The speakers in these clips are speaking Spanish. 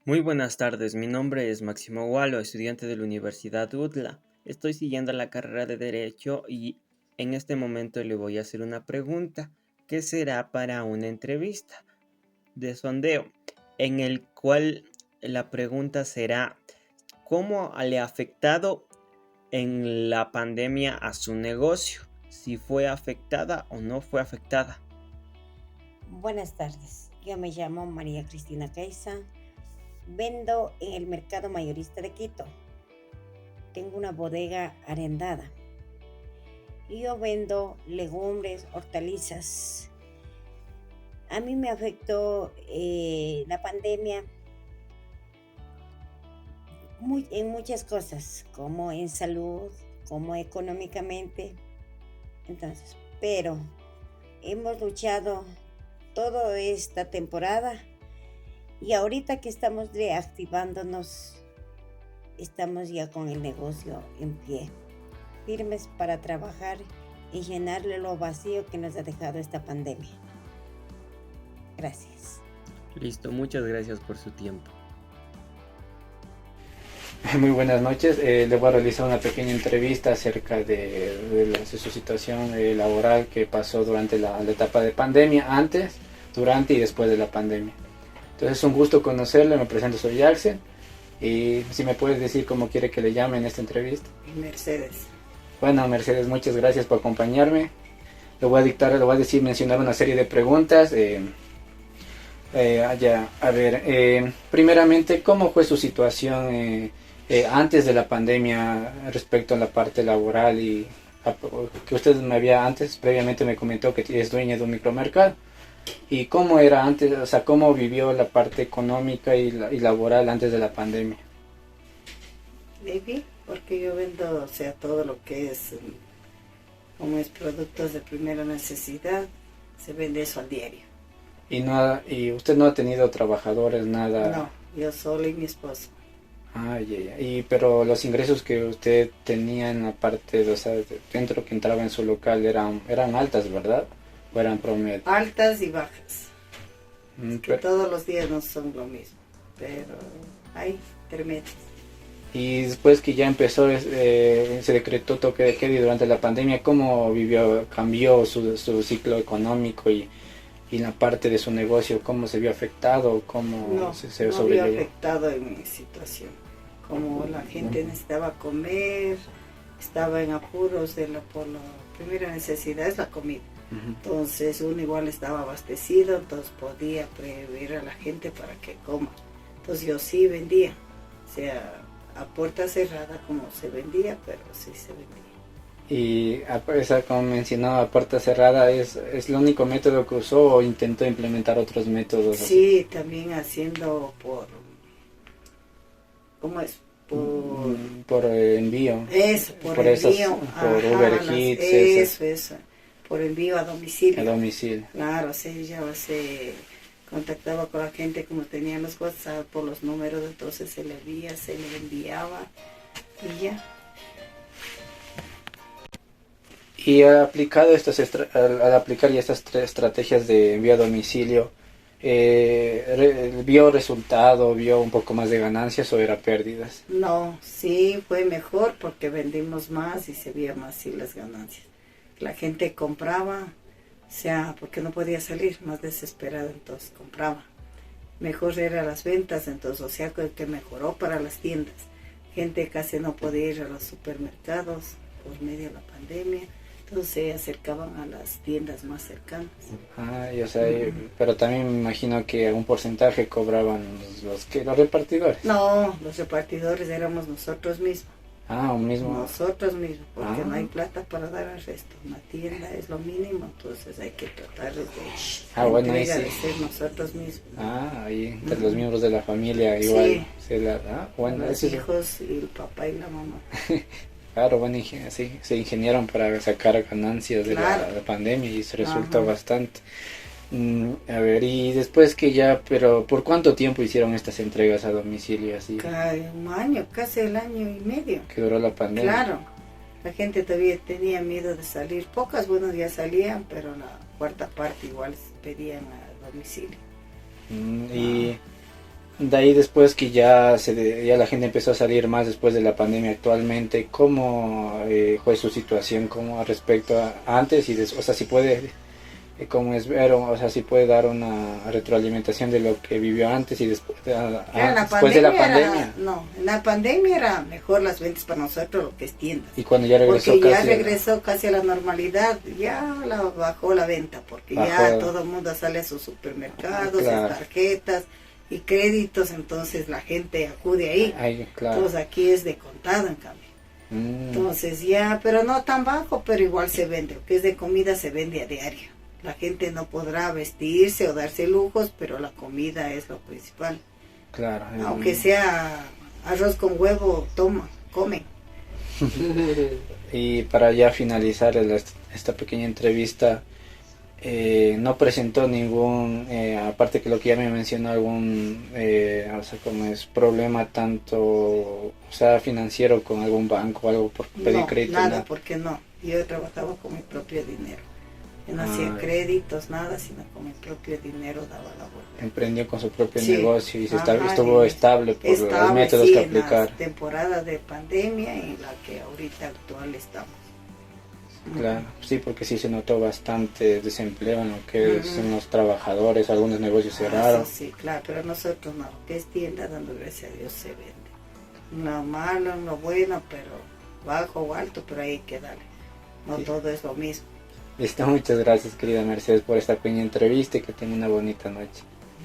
Muy buenas tardes, mi nombre es Máximo Gualo, estudiante de la Universidad UTLA. Estoy siguiendo la carrera de Derecho y en este momento le voy a hacer una pregunta que será para una entrevista de sondeo, en el cual la pregunta será: ¿cómo le ha afectado en la pandemia a su negocio? Si fue afectada o no fue afectada. Buenas tardes, yo me llamo María Cristina Caiza, vendo en el mercado mayorista de Quito. Tengo una bodega arrendada y yo vendo legumbres, hortalizas. A mí me afectó la pandemia en muchas cosas, como en salud, como económicamente. Entonces, pero hemos luchado toda esta temporada. Y ahorita que estamos reactivándonos, estamos ya con el negocio en pie, firmes para trabajar y llenarle lo vacío que nos ha dejado esta pandemia. Gracias. Listo, muchas gracias por su tiempo. Muy buenas noches. Le voy a realizar una pequeña entrevista acerca de su situación laboral que pasó durante la etapa de pandemia, antes, durante y después de la pandemia. Entonces es un gusto conocerle, me presento, soy Axel, y si me puedes decir cómo quiere que le llame en esta entrevista. Mercedes. Bueno, Mercedes, muchas gracias por acompañarme. Le voy a decir, mencionar una serie de preguntas. Primeramente, ¿cómo fue su situación antes de la pandemia respecto a la parte laboral? Y que usted previamente me comentó que es dueña de un micromercado. ¿Y cómo era antes, o sea, cómo vivió la parte económica y laboral antes de la pandemia? Maybe, porque yo vendo, o sea, todo lo que es, como es productos de primera necesidad, se vende eso al diario. ¿Y usted no ha tenido trabajadores, nada? No, yo solo y mi esposo. Ah, ya. Pero los ingresos que usted tenía en la parte, o sea, dentro que entraba en su local eran altas, ¿verdad? ¿O eran promedio? Altas y bajas. Que Pero, todos los días no son lo mismo, pero hay intermedios. y después que ya empezó, se decretó toque de queda y durante la pandemia, ¿cómo cambió su ciclo económico y la parte de su negocio? ¿Cómo se vio afectado? ¿Cómo No, se no sobrellevó? había afectado en mi situación. Como la gente necesitaba comer, estaba en apuros por la primera necesidad es la comida. Entonces uno igual estaba abastecido, entonces podía prever a la gente para que coma. Entonces yo sí vendía, o sea, a puerta cerrada como se vendía, pero sí se vendía. Y esa, como mencionaba, a puerta cerrada, ¿es el único método que usó o intentó implementar otros métodos? Sí, también haciendo ¿cómo es? Por envío. Eso, por Por envío. Ajá, Uber Eats. Eso. Por envío a domicilio. A domicilio. Claro, sí, ya se contactaba con la gente como tenían los WhatsApp por los números, entonces se le enviaba y ya. Y al aplicar ya estas tres estrategias de envío a domicilio, ¿vio resultado, vio un poco más de ganancias o era pérdidas? No, sí, fue mejor porque vendimos más y se veía más sí las ganancias. La gente compraba, o sea, porque no podía salir, más desesperada, entonces compraba. Mejor era las ventas, entonces, o sea, que mejoró para las tiendas. Gente casi no podía ir a los supermercados por medio de la pandemia, entonces se acercaban a las tiendas más cercanas. Ah, o sea, pero también me imagino que un porcentaje cobraban los repartidores. No, los repartidores éramos nosotros mismos. Ah, un mismo. Nosotros mismos, porque no hay plata para dar al resto. Una tienda es lo mínimo, entonces hay que tratar de Bueno, ahí entrega sí. de ser nosotros mismos. Ahí entre los miembros de la familia igual. Sí. Bueno, Los eso es. hijos y el papá y la mamá. Claro, bueno, sí, se ingeniaron para sacar ganancias de Claro. la pandemia y se resultó Ajá. bastante. A ver, y después que ya, pero ¿por cuánto tiempo hicieron estas entregas a domicilio así? Cada un año, casi el año y medio. Que duró la pandemia. Claro, la gente todavía tenía miedo de salir. Pocas, bueno, ya salían, pero la cuarta parte igual pedían a domicilio. Y de ahí después que ya ya la gente empezó a salir más después de la pandemia actualmente, ¿cómo fue su situación como respecto a antes y después? O sea, si puede, como es ver, o sea, si puede dar una retroalimentación de lo que vivió antes y después, después de la pandemia. En la pandemia era mejor las ventas para nosotros, lo que es tiendas. Y cuando ya regresó porque casi ya regresó casi a la normalidad, ya bajó la venta, porque ya todo el mundo sale a sus supermercados, claro, sus tarjetas y créditos, entonces la gente acude ahí. Ay, claro. Entonces aquí es de contado en cambio. Entonces ya, pero no tan bajo, pero igual se vende. Lo que es de comida se vende a diario. La gente no podrá vestirse o darse lujos, pero la comida es lo principal. Claro. Aunque sea arroz con huevo, comen. Y para ya finalizar esta pequeña entrevista, no presentó ningún, aparte que lo que ya me mencionó, algún, o sea, como es problema tanto, o sea, financiero con algún banco o algo por pedir crédito. Nada, porque no. Yo trabajaba con mi propio dinero. Yo no hacía créditos, nada, sino con mi propio dinero daba la vuelta. Emprendió con su propio negocio y estuvo estable por los métodos que aplicar. En la temporada de pandemia y la que ahorita actual estamos. Claro, sí, porque sí se notó bastante desempleo en lo que son los trabajadores, algunos negocios cerraron. Sí, claro, pero nosotros no, que es tienda, dando gracias a Dios se vende. No malo, no bueno, pero bajo o alto, pero hay que darle. No todo es lo mismo. Listo, muchas gracias querida Mercedes por esta pequeña entrevista y que tenga una bonita noche.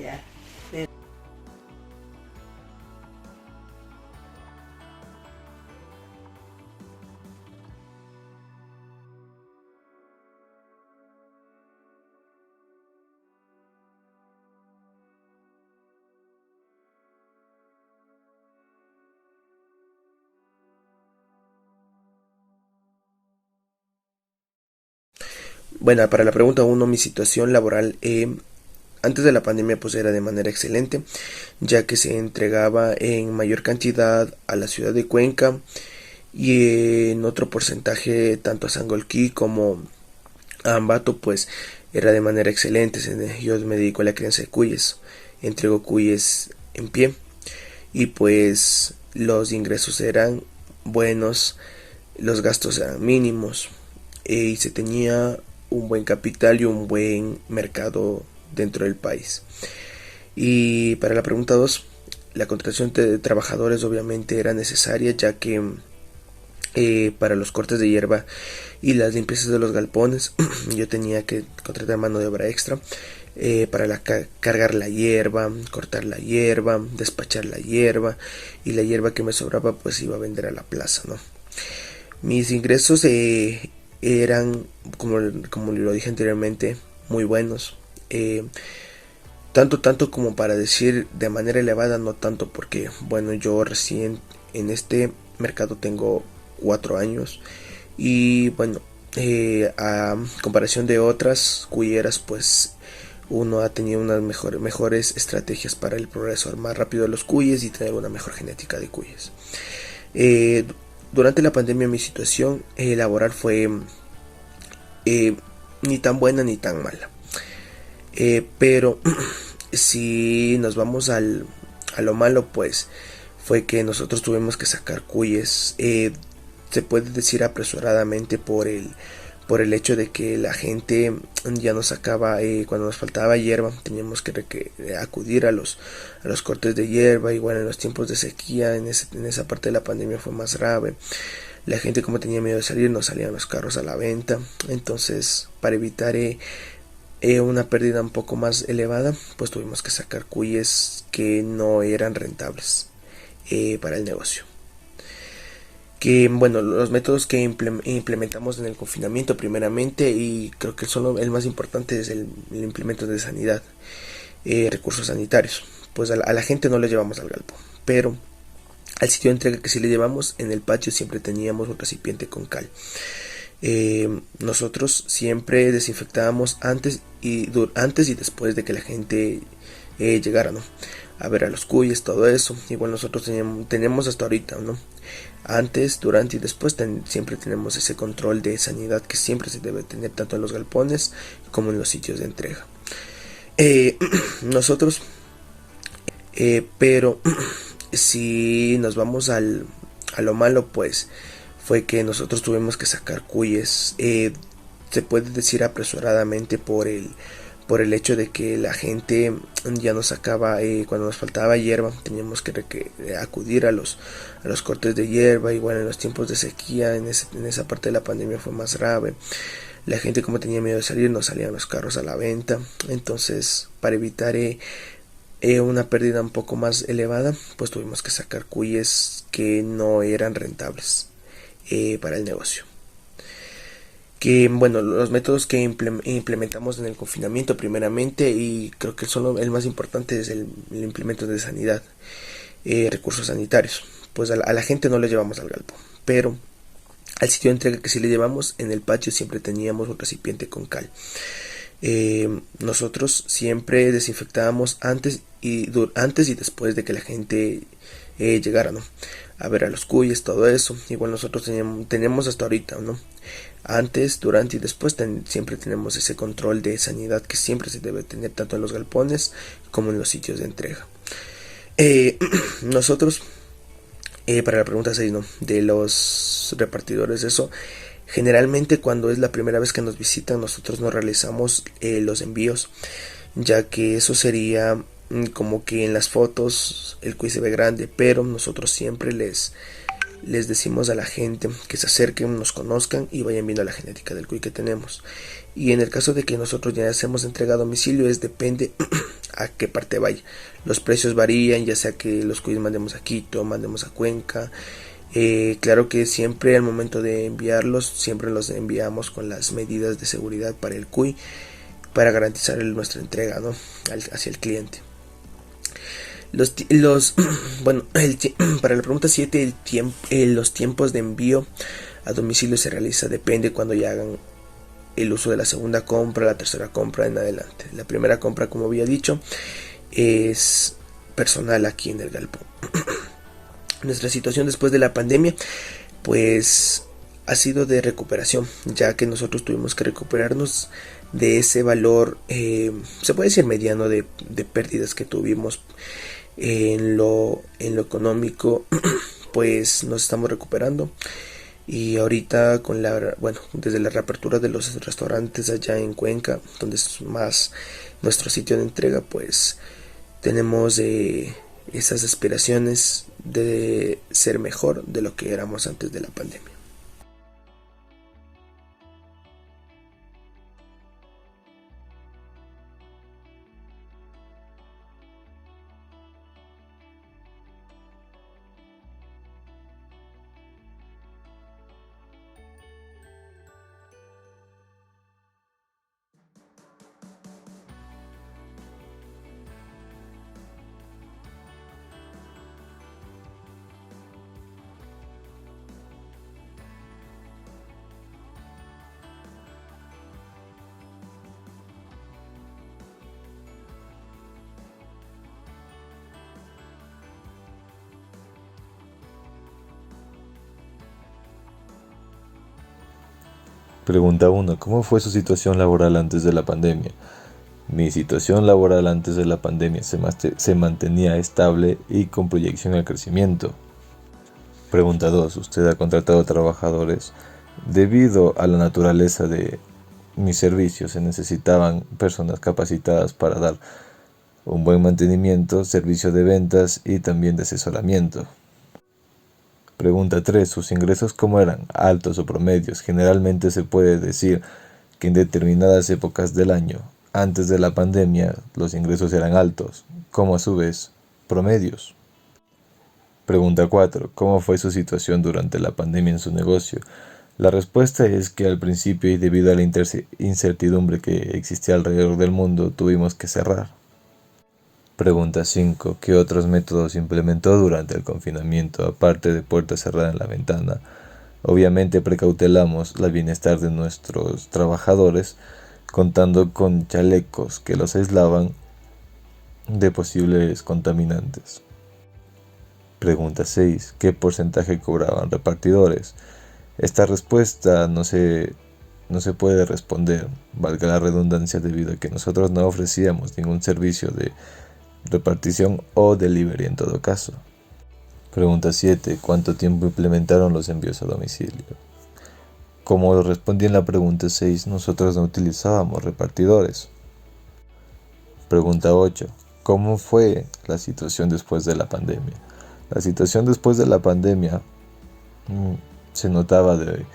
Ya. Bueno, para la pregunta 1, mi situación laboral antes de la pandemia pues era de manera excelente, ya que se entregaba en mayor cantidad a la ciudad de Cuenca y en otro porcentaje tanto a Sangolquí como a Ambato pues era de manera excelente. Yo me dedico a la crianza de cuyes, entrego cuyes en pie y pues los ingresos eran buenos, los gastos eran mínimos y se tenía un buen capital y un buen mercado dentro del país. Y para la pregunta 2, la contratación de trabajadores obviamente era necesaria, ya que para los cortes de hierba y las limpiezas de los galpones yo tenía que contratar mano de obra extra para cargar la hierba, cortar la hierba, despachar la hierba, y la hierba que me sobraba pues iba a vender a la plaza, ¿no? Mis ingresos eran, como lo dije anteriormente, muy buenos. Tanto como para decir de manera elevada, no tanto, porque bueno, yo recién en este mercado tengo 4 años y bueno, a comparación de otras cuyeras pues uno ha tenido unas mejores estrategias para el progreso, más rápido de los cuyes y tener una mejor genética de cuyes. Durante la pandemia mi situación laboral fue ni tan buena ni tan mala. Pero si nos vamos a lo malo, pues fue que nosotros tuvimos que sacar cuyes, se puede decir apresuradamente por el hecho de que la gente ya nos sacaba, cuando nos faltaba hierba teníamos que acudir a los cortes de hierba. Igual en los tiempos de sequía, en esa parte de la pandemia fue más grave. La gente, como tenía miedo de salir, no salían los carros a la venta. Entonces, para evitar una pérdida un poco más elevada, pues tuvimos que sacar cuyes que no eran rentables para el negocio. Que bueno, los métodos que implementamos en el confinamiento primeramente, y creo que el más importante, es el implemento de sanidad, recursos sanitarios. Pues a la gente no le llevamos al galpón, pero al sitio de entrega que sí le llevamos, en el patio siempre teníamos un recipiente con cal. Nosotros siempre desinfectábamos antes y después de que la gente llegara, ¿no?, a ver a los cuyes, todo eso. Igual nosotros tenemos hasta ahorita, ¿no?, antes, durante y después siempre tenemos ese control de sanidad que siempre se debe tener, tanto en los galpones como en los sitios de entrega. Nosotros Pero si nos vamos a lo malo, pues fue que nosotros tuvimos que sacar cuyes, se puede decir apresuradamente por el hecho de que la gente ya nos sacaba, cuando nos faltaba hierba teníamos que acudir a los cortes de hierba. Igual en los tiempos de sequía, en esa parte de la pandemia fue más grave. La gente, como tenía miedo de salir, no salían los carros a la venta. Entonces, para evitar una pérdida un poco más elevada, pues tuvimos que sacar cuyes que no eran rentables para el negocio. Que bueno, los métodos que implementamos en el confinamiento primeramente, y creo que el más importante, es el implemento de sanidad, recursos sanitarios. Pues a la gente no le llevamos al galpón, pero al sitio de entrega que sí le llevamos, en el patio siempre teníamos un recipiente con cal. Nosotros siempre desinfectábamos antes y después de que la gente llegara, ¿no? A ver a los cuyes, todo eso. Igual nosotros tenemos hasta ahorita, ¿no? Antes, durante y después siempre tenemos ese control de sanidad que siempre se debe tener, tanto en los galpones como en los sitios de entrega. Nosotros, para la pregunta 6, ¿no?, de los repartidores, eso, generalmente cuando es la primera vez que nos visitan, nosotros no realizamos los envíos, ya que eso sería como que en las fotos el cuy se ve grande, pero nosotros siempre les decimos a la gente que se acerquen, nos conozcan y vayan viendo la genética del cuy que tenemos. Y en el caso de que nosotros ya hacemos entrega a domicilio, depende a qué parte vaya. Los precios varían, ya sea que los cuyes mandemos a Quito, mandemos a Cuenca. Claro que siempre al momento de enviarlos, siempre los enviamos con las medidas de seguridad para el cuy, para garantizar nuestra entrega, ¿no?, hacia el cliente. Bueno, para la pregunta 7, los tiempos de envío a domicilio se realiza, depende cuando ya hagan el uso de la segunda compra, la tercera compra en adelante. La primera compra, como había dicho, es personal aquí en el galpón. Nuestra situación después de la pandemia, pues ha sido de recuperación, ya que nosotros tuvimos que recuperarnos de ese valor, se puede decir mediano, de pérdidas que tuvimos en lo económico. Pues nos estamos recuperando, y ahorita desde la reapertura de los restaurantes allá en Cuenca, donde es más nuestro sitio de entrega, pues tenemos esas aspiraciones de ser mejor de lo que éramos antes de la pandemia. Pregunta 1. ¿Cómo fue su situación laboral antes de la pandemia? Mi situación laboral antes de la pandemia se mantenía estable y con proyección al crecimiento. Pregunta 2. ¿Usted ha contratado trabajadores? Debido a la naturaleza de mis servicios, se necesitaban personas capacitadas para dar un buen mantenimiento, servicio de ventas y también de asesoramiento. Pregunta 3. ¿Sus ingresos cómo eran? ¿Altos o promedios? Generalmente se puede decir que en determinadas épocas del año, antes de la pandemia, los ingresos eran altos, como a su vez, promedios. Pregunta 4. ¿Cómo fue su situación durante la pandemia en su negocio? La respuesta es que al principio, y debido a la incertidumbre que existía alrededor del mundo, tuvimos que cerrar. Pregunta 5. ¿Qué otros métodos implementó durante el confinamiento, aparte de puerta cerrada en la ventana? Obviamente precautelamos el bienestar de nuestros trabajadores, contando con chalecos que los aislaban de posibles contaminantes. Pregunta 6. ¿Qué porcentaje cobraban repartidores? Esta respuesta no se puede responder, valga la redundancia, debido a que nosotros no ofrecíamos ningún servicio de repartición o delivery en todo caso. Pregunta 7. ¿Cuánto tiempo implementaron los envíos a domicilio? Como respondí en la pregunta 6, nosotros no utilizábamos repartidores. Pregunta 8. ¿Cómo fue la situación después de la pandemia? La situación después de la pandemia se notaba de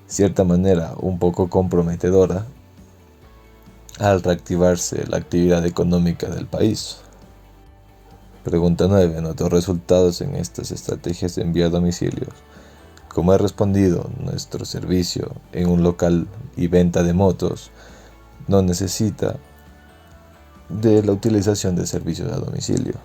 cierta manera un poco comprometedora al reactivarse la actividad económica del país. Pregunta 9. ¿Notó resultados en estas estrategias de envío a domicilios? Como he respondido, nuestro servicio en un local y venta de motos no necesita de la utilización de servicios a domicilio.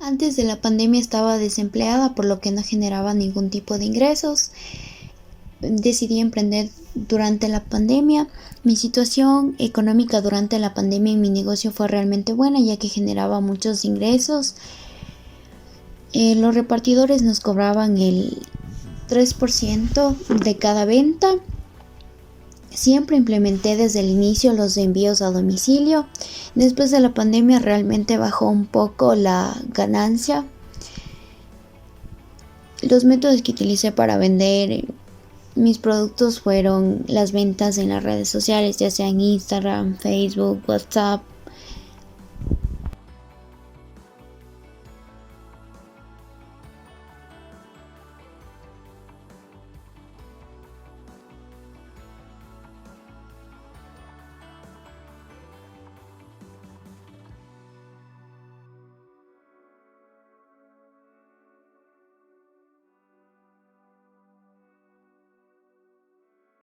Antes de la pandemia estaba desempleada, por lo que no generaba ningún tipo de ingresos. Decidí emprender durante la pandemia. Mi situación económica durante la pandemia en mi negocio fue realmente buena, ya que generaba muchos ingresos. Los repartidores nos cobraban el 3% de cada venta. Siempre implementé desde el inicio los envíos a domicilio. Después de la pandemia realmente bajó un poco la ganancia. Los métodos que utilicé para vender mis productos fueron las ventas en las redes sociales, ya sea en Instagram, Facebook, WhatsApp.